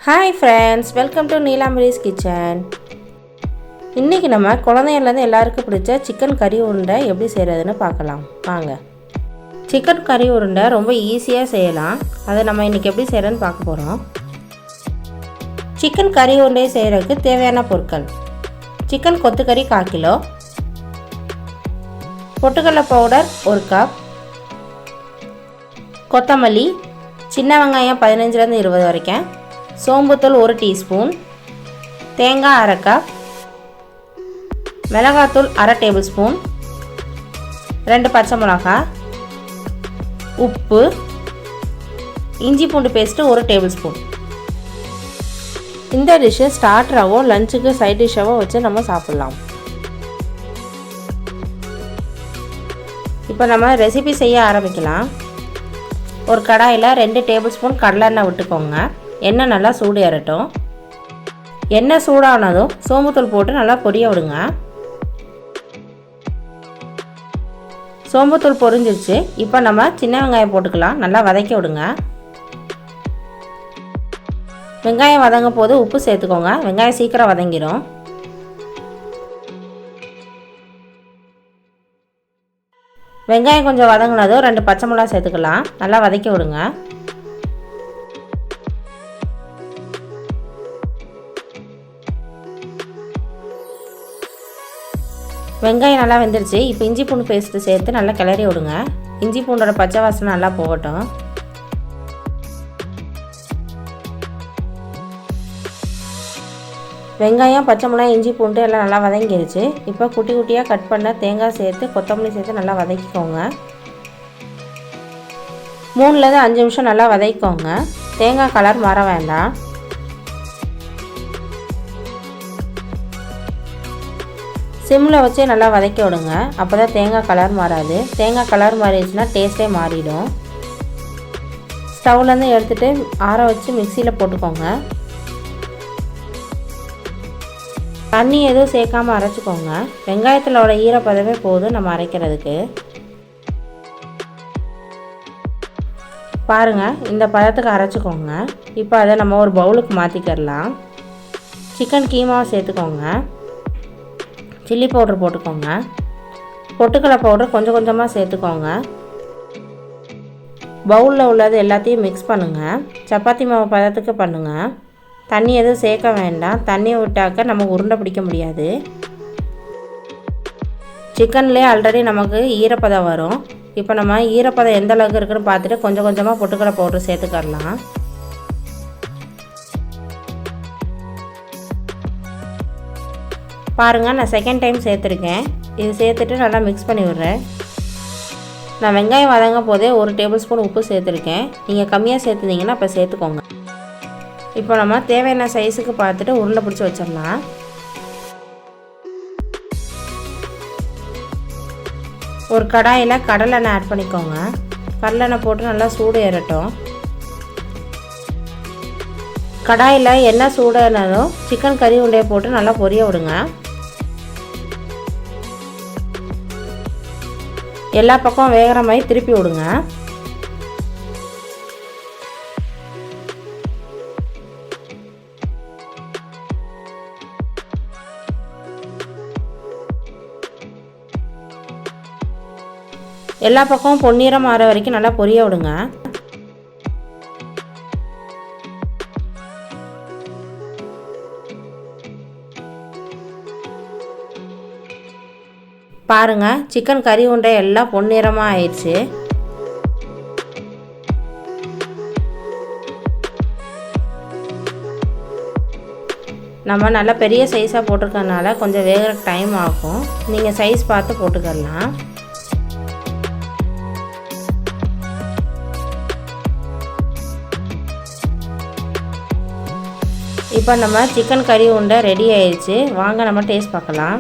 Hi friends, welcome to Neelambari's kitchen. இன்றைக்கி நம்ம குழந்தைங்கள்லேருந்து எல்லாருக்கும் பிடிச்ச சிக்கன் கறி உருண்டை எப்படி செய்கிறதுன்னு பார்க்கலாம் வாங்க. சிக்கன் கறி உருண்டை ரொம்ப ஈஸியாக செய்யலாம். அதை நம்ம இன்றைக்கி எப்படி செய்கிறதுன்னு பார்க்க போகிறோம். சிக்கன் கறி உருண்டை செய்கிறதுக்கு தேவையான பொருட்கள்: சிக்கன் கொத்துக்கறி 1/4 கிலோ, பொட்டுக்கடலை பவுடர் 1 கப், கொத்தமல்லி, சின்ன வெங்காயம் 15-20 வரைக்கும், சோம்புத்தூள் 1 டீஸ்பூன், தேங்காய் 1/2 கப், மிளகாத்தூள் 1/2 டேபிள் ஸ்பூன், 2 பச்சை மிளகாய், உப்பு, இஞ்சி பூண்டு பேஸ்ட்டு 1 டேபிள் ஸ்பூன். இந்த டிஷ்ஷு ஸ்டார்டராகவோ லஞ்சுக்கு சைட் டிஷ்ஷாவோ வச்சு நம்ம சாப்பிட்லாம். இப்போ நம்ம ரெசிபி செய்ய ஆரம்பிக்கலாம். ஒரு கடாயில் 2 டேபிள் ஸ்பூன் கடலெண்ணெய் விட்டுக்கோங்க. எண்ணெய் நல்லா சூடு ஏறட்டும். எண்ணெய் சூடானதும் சோம்புத்தூள் போட்டு நல்லா பொரிய விடுங்க. சோம்புத்தூள் பொரிஞ்சிருச்சு. இப்போ நம்ம சின்ன வெங்காயம் போட்டுக்கலாம். நல்லா வதக்கி விடுங்க. வெங்காயம் வதங்கும் போது உப்பு சேர்த்துக்கோங்க. வெங்காயம் சீக்கிரம் வதங்கிடும். வெங்காயம் கொஞ்சம் வதங்கினதும் 2 பச்சை மிளகாய் சேர்த்துக்கலாம். நல்லா வதக்கி விடுங்க. வெங்காயம் நல்லா வெந்துருச்சு. இப்போ இஞ்சி பூண்டு பேஸ்ட்டு சேர்த்து நல்லா கிளறி விடுங்க. இஞ்சி பூண்டோட பச்சை வாசனை நல்லா போகட்டும். வெங்காயம், பச்சை மிளகாய், இஞ்சி பூண்டு எல்லாம் நல்லா வதங்கிருச்சு. இப்போ குட்டி குட்டியாக கட் பண்ண தேங்காய் சேர்த்து கொத்தமல்லி சேர்த்து நல்லா வதக்கிக்கோங்க. 3-5 நிமிஷம் நல்லா வதக்கிக்கோங்க. தேங்காய் கலர் மாற வேண்டாம். சிம்மில் வச்சு நல்லா வதக்கி விடுங்க. அப்போ தான் தேங்காய் கலர் மாறாது. தேங்காய் கலர் மாறிடுச்சுன்னா டேஸ்ட்டே மாறிடும். ஸ்டவ்லேருந்து எடுத்துகிட்டு ஆற வச்சு மிக்சியில் போட்டுக்கோங்க. தண்ணி எதுவும் சேர்க்காமல் அரைச்சிக்கோங்க. வெங்காயத்திலோட ஈரப்பதமே போதும் நம்ம அரைக்கிறதுக்கு. பாருங்கள், இந்த பதத்துக்கு அரைச்சிக்கோங்க. இப்போ அதை நம்ம ஒரு பவுலுக்கு மாற்றிக்கிடலாம். சிக்கன் கீமாவை சேர்த்துக்கோங்க. சில்லி பவுடர் போட்டுக்கோங்க. பொட்டுக்கடலை பவுடர் கொஞ்சம் கொஞ்சமாக சேர்த்துக்கோங்க. பவுலில் உள்ளது எல்லாத்தையும் மிக்ஸ் பண்ணுங்கள். சப்பாத்தி மாவு பதத்துக்கு பண்ணுங்கள். தண்ணி எதுவும் சேர்க்க வேண்டாம். தண்ணியை விட்டாக்க நம்ம உருண்டை பிடிக்க முடியாது. சிக்கன்லேயே ஆல்ரெடி நமக்கு ஈரப்பதம் வரும். இப்போ நம்ம ஈரப்பதம் எந்த அளவுக்கு இருக்குன்னு பார்த்துட்டு கொஞ்சம் கொஞ்சமாக பொட்டுக்கடலை பவுடர் சேர்த்துக்கலாம். பாருங்கள், நான் செகண்ட் டைம் சேர்த்துருக்கேன். இது சேர்த்துட்டு நல்லா மிக்ஸ் பண்ணி விட்றேன். நான் வெங்காயம் வதங்க போதே 1 டேபிள் ஸ்பூன் உப்பு சேர்த்துருக்கேன். நீங்கள் கம்மியாக சேர்த்துனீங்கன்னா இப்போ சேர்த்துக்கோங்க. இப்போ நம்ம தேவையான சைஸுக்கு பார்த்துட்டு உருண்டை பிடிச்சி வச்சிடலாம். ஒரு கடாயில் கடலெண்ணெய் ஆட் பண்ணிக்கோங்க. கடலெண்ணெய் போட்டு நல்லா சூடு ஏறட்டும். கடாயில் எண்ணெய் சூடானதும் சிக்கன் கறி உருண்டையை போட்டு நல்லா பொரிய விடுங்க. எல்லா பக்கம் வேகிற மாதிரி திருப்பி விடுங்க. எல்லா பக்கமும் பொன்னிறம் மாற வரைக்கும் நல்லா பொரிய விடுங்க. பாருங்கள், சிக்கன் கறி உருண்டை எல்லாம் பொன்னிறமாக ஆயிடுச்சு. நம்ம நல்லா பெரிய சைஸாக போட்டிருக்கறனால கொஞ்சம் வேகிற டைம் ஆகும். நீங்கள் சைஸ் பார்த்து போட்டுக்கலாம். இப்போ நம்ம சிக்கன் கறி உருண்டை ரெடி ஆயிடுச்சு. வாங்க நம்ம டேஸ்ட் பார்க்கலாம்.